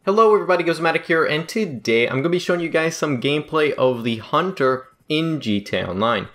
Hello everybody, Gizmatic here, and today I'm going to be showing you guys some gameplay of the Hunter in GTA Online.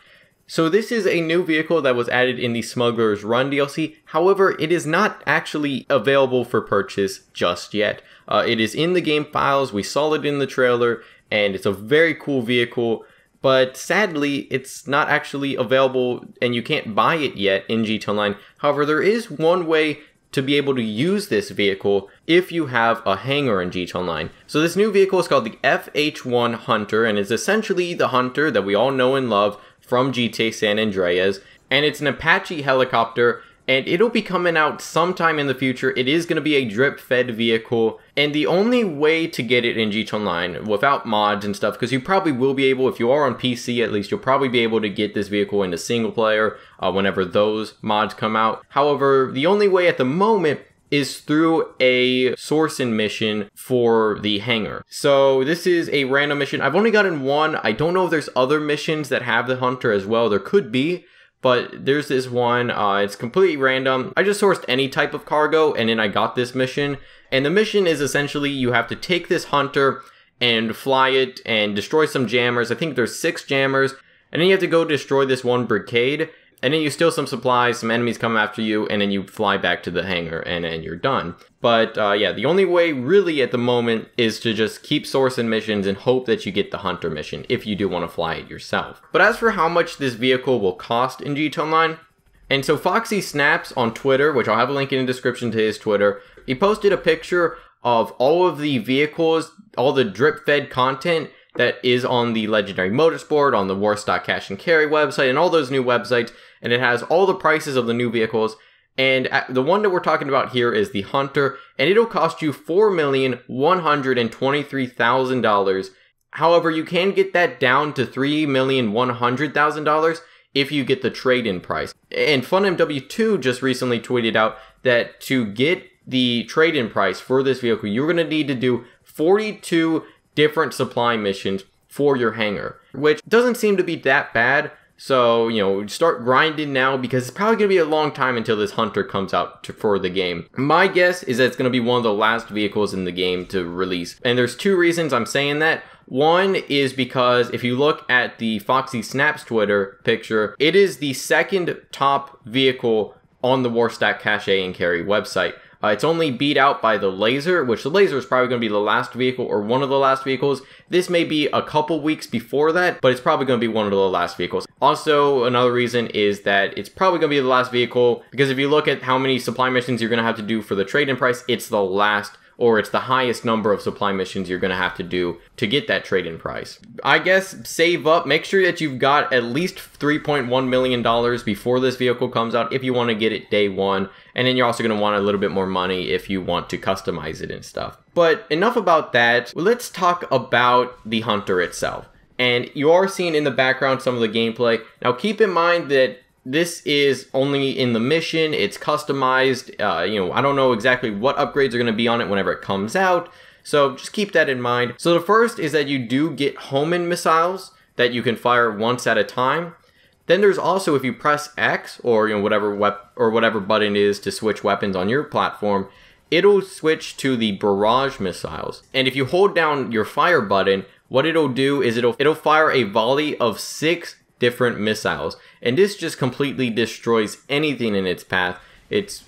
So this is a new vehicle that was added in the Smuggler's Run DLC, however it is not actually available for purchase just yet. It is in the game files, we saw it in the trailer, and it's a very cool vehicle, but sadly it's not actually available and you can't buy it yet in GTA Online. However, there is one way to be able to use this vehicle if you have a hangar in GTA Online. So this new vehicle is called the FH1 Hunter, and it's essentially the Hunter that we all know and love from GTA San Andreas, and it's an Apache helicopter, and it'll be coming out sometime in the future. It is going to be a drip-fed vehicle, and the only way to get it in GTA Online without mods and stuff, because you probably will be able, if you are on PC at least, you'll probably be able to get this vehicle into single player whenever those mods come out. However, the only way at the moment is through a sourcing mission for the hangar. So this is a random mission. I've only gotten one. I don't know if there's other missions that have the Hunter as well. There could be. But there's this one, it's completely random. I just sourced any type of cargo and then I got this mission. And the mission is essentially you have to take this Hunter and fly it and destroy some jammers. I think there's 6 jammers. And then you have to go destroy this one brigade. And then you steal some supplies, some enemies come after you, and then you fly back to the hangar and then you're done. But yeah, the only way really at the moment is to just keep sourcing missions and hope that you get the Hunter mission if you do want to fly it yourself. But as for how much this vehicle will cost in GTA Online, and so Foxy Snaps on Twitter, which I'll have a link in the description to his Twitter, he posted a picture of all of the vehicles, all the drip-fed content that is on the Legendary Motorsport, on the Warstock Cash and Carry website, and all those new websites, and it has all the prices of the new vehicles. And the one that we're talking about here is the Hunter, and it'll cost you $4,123,000. However, you can get that down to $3,100,000 if you get the trade-in price. And FunMW2 just recently tweeted out that to get the trade-in price for this vehicle, you're going to need to do 42 different supply missions for your hangar, which doesn't seem to be that bad. So, you know, start grinding now because it's probably going to be a long time until this Hunter comes out for the game. My guess is that it's going to be one of the last vehicles in the game to release. And there's 2 reasons I'm saying that. One is because if you look at the Foxy Snaps Twitter picture, it is the 2nd top vehicle on the Warstock Cache and Carry website. It's only beat out by the Laser, which the Laser is probably going to be the last vehicle or one of the last vehicles. This may be a couple weeks before that, but it's probably going to be one of the last vehicles. Also, another reason is that it's probably going to be the last vehicle because if you look at how many supply missions you're going to have to do for the trade-in price, it's the last, or it's the highest number of supply missions you're going to have to do to get that trade-in price. I guess save up, make sure that you've got at least $3.1 million before this vehicle comes out if you want to get it day one. And then you're also going to want a little bit more money if you want to customize it and stuff. But enough about that. Let's talk about the Hunter itself. And you are seeing in the background some of the gameplay. Now keep in mind that this is only in the mission. It's customized. You know, I don't know exactly what upgrades are going to be on it whenever it comes out. So just keep that in mind. So the first is that you do get homing missiles that you can fire once at a time. Then there's also, if you press X or whatever button is to switch weapons on your platform, it'll switch to the barrage missiles. And if you hold down your fire button, what it'll do is it'll fire a volley of 6 different missiles. And this just completely destroys anything in its path. It's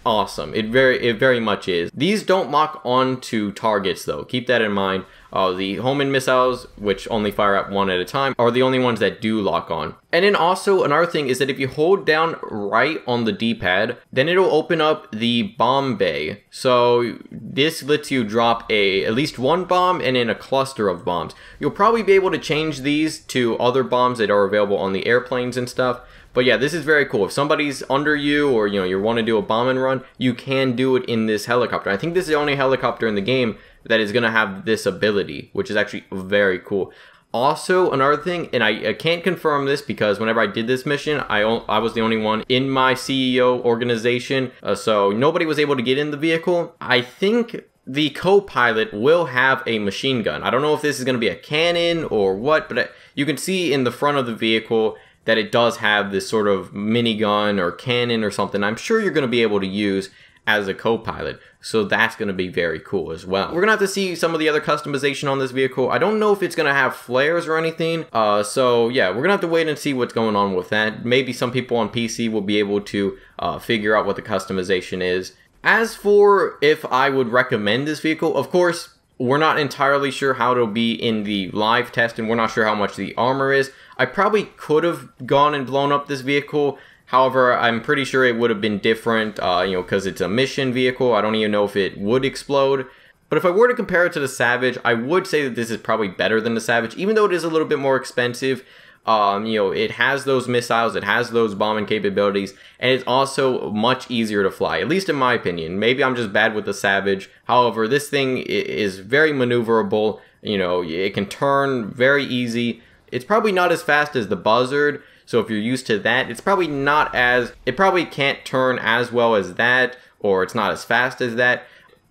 awesome. It very much is. These don't lock on to targets though. Keep that in mind. The homing missiles, which only fire at one at a time, are the only ones that do lock on. And then also another thing is that if you hold down right on the D-pad, then it'll open up the bomb bay. So this lets you drop at least one bomb and then a cluster of bombs. You'll probably be able to change these to other bombs that are available on the airplanes and stuff. But yeah, this is very cool. If somebody's under you or you want to do a bomb and run, you can do it in this helicopter. I think this is the only helicopter in the game that is going to have this ability, which is actually very cool. Also, another thing, and I can't confirm this because whenever I did this mission, I was the only one in my CEO organization, so nobody was able to get in the vehicle. I think the co-pilot will have a machine gun. I don't know if this is going to be a cannon or what, but you can see in the front of the vehicle that it does have this sort of minigun or cannon or something I'm sure you're going to be able to use as a co-pilot. So that's going to be very cool as well. We're going to have to see some of the other customization on this vehicle. I don't know if it's going to have flares or anything. So yeah, we're going to have to wait and see what's going on with that. Maybe some people on PC will be able to figure out what the customization is. As for if I would recommend this vehicle, of course, we're not entirely sure how it'll be in the live test, and we're not sure how much the armor is. I probably could have gone and blown up this vehicle. However, I'm pretty sure it would have been different, you know, because it's a mission vehicle. I don't even know if it would explode. But if I were to compare it to the Savage, I would say that this is probably better than the Savage, even though it is a little bit more expensive. You know, it has those missiles, it has those bombing capabilities, and it's also much easier to fly, at least in my opinion. Maybe I'm just bad with the Savage. However, this thing is very maneuverable. You know, it can turn very easy. It's probably not as fast as the Buzzard, so if you're used to that, it's probably not as, it probably can't turn as well as that, or it's not as fast as that.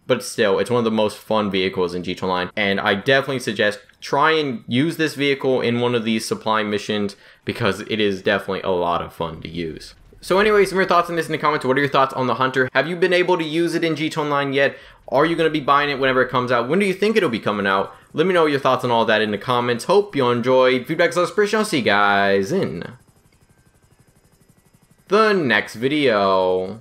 But still, it's one of the most fun vehicles in GTA Online, and I definitely suggest try and use this vehicle in one of these supply missions because it is definitely a lot of fun to use. So anyways, some of your thoughts on this in the comments. What are your thoughts on the Hunter? Have you been able to use it in GTA Online yet? Are you going to be buying it whenever it comes out? When do you think it'll be coming out? Let me know your thoughts on all that in the comments. Hope you enjoyed. Feedback is always appreciated. I'll see you guys in the next video.